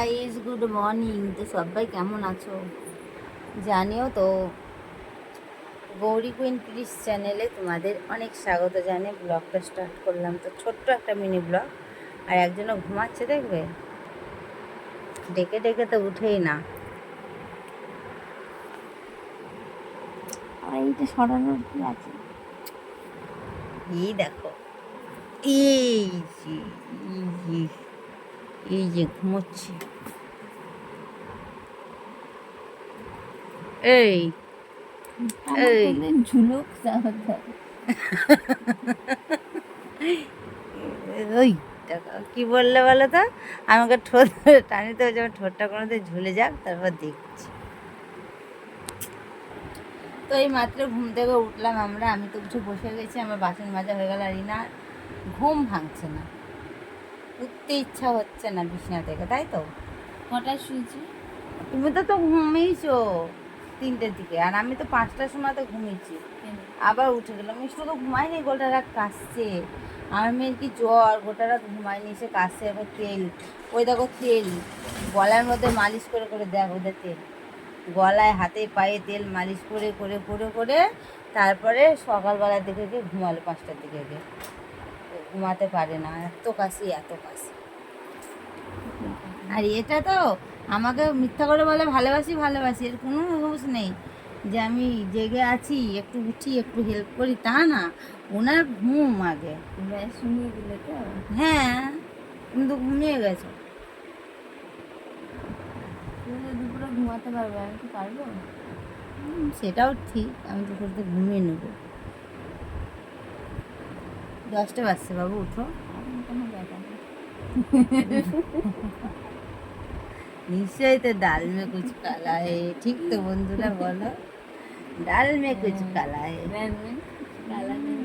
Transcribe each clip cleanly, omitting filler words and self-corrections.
Guys good morning. তো সবাই কেমন আছো জানিও তো। গৌরী কুইন প্লিজ চ্যানেলে তোমাদের অনেক স্বাগত জানিয়ে ব্লগটা স্টার্ট করলাম। তো ছোট্ট একটা মিনি ব্লগ। আর একজনও ঘুমাচ্ছে, দেখবে ডেকে ডেকে তো উঠেই না। আর এইটা সরানোর কি আছে? এই দেখো, এই যে এই যে এই যে ঘুমোচ্ছে। এই এই ঝুলুক ওই টাকা কি বললে বলো তো? আমাকে ঠোঁট টানি, তো যেমন ঠোঁটটা কোনোতে ঝুলে যাক, তারপর দেখছি। তো এই মাত্র ঘুম থেকে উঠলাম আমরা। আমি তো উঠে বসে গেছি, আমার বাসন মাজা হয়ে গেল। আর না, ঘুম ভাঙছে না, উঠতে ইচ্ছা হচ্ছে না বিছানা থেকে, তাই তো? কটায় শুয়েছি? তুমি তো ঘুমিয়েছো 3টের দিকে, আর আমি তো 5টার সময় তো ঘুমিয়েছি। আবার উঠে গেলাম। মিষ্টি তো ঘুমায়নি, গোটা রাত কাশছে। আমার মেয়ের কি জ্বর, গোটা রাত ঘুমায়নি, সে কাশছে। এখন তেল, ওই দেখো তেল গলার মধ্যে মালিশ করে করে, দেখ ওদের তেল গলায় হাতে পায়ে তেল মালিশ করে করে করে করে তারপরে সকালবেলার দিকে গিয়ে ঘুমালো, 5টার দিকে গিয়ে। ঘুমাতে পারে না, এত কাশি এত কাশি। আর এটা তো আমাকে মিথ্যা করে বলে ভালোবাসি ভালোবাসি, এর কোনো হুঁশ নেই যে আমি জেগে আছি, একটু উঠি একটু হেল্প করি, তা না। ওনার ঘুম আগে শুনিয়ে দিলে তো। হ্যাঁ, তুমি তো ঘুমিয়ে গেছো। দুপুরে ঘুমাতে পারবে, আমি কি পারবো? সেটাও ঠিক, আমি দুপুরে তো ঘুমিয়ে নেবো। 10টা বাজছে, বাবু উঠো। কোনো ব্যাপার নেই। নিশ্চয়ই তো ডাল মে কুছ কালা হে, ঠিক তো বন্ধুরা বলো? ডাল মে কুছ কালা হে। কালা নেই।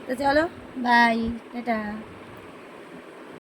তো চলো, বাই, টাটা।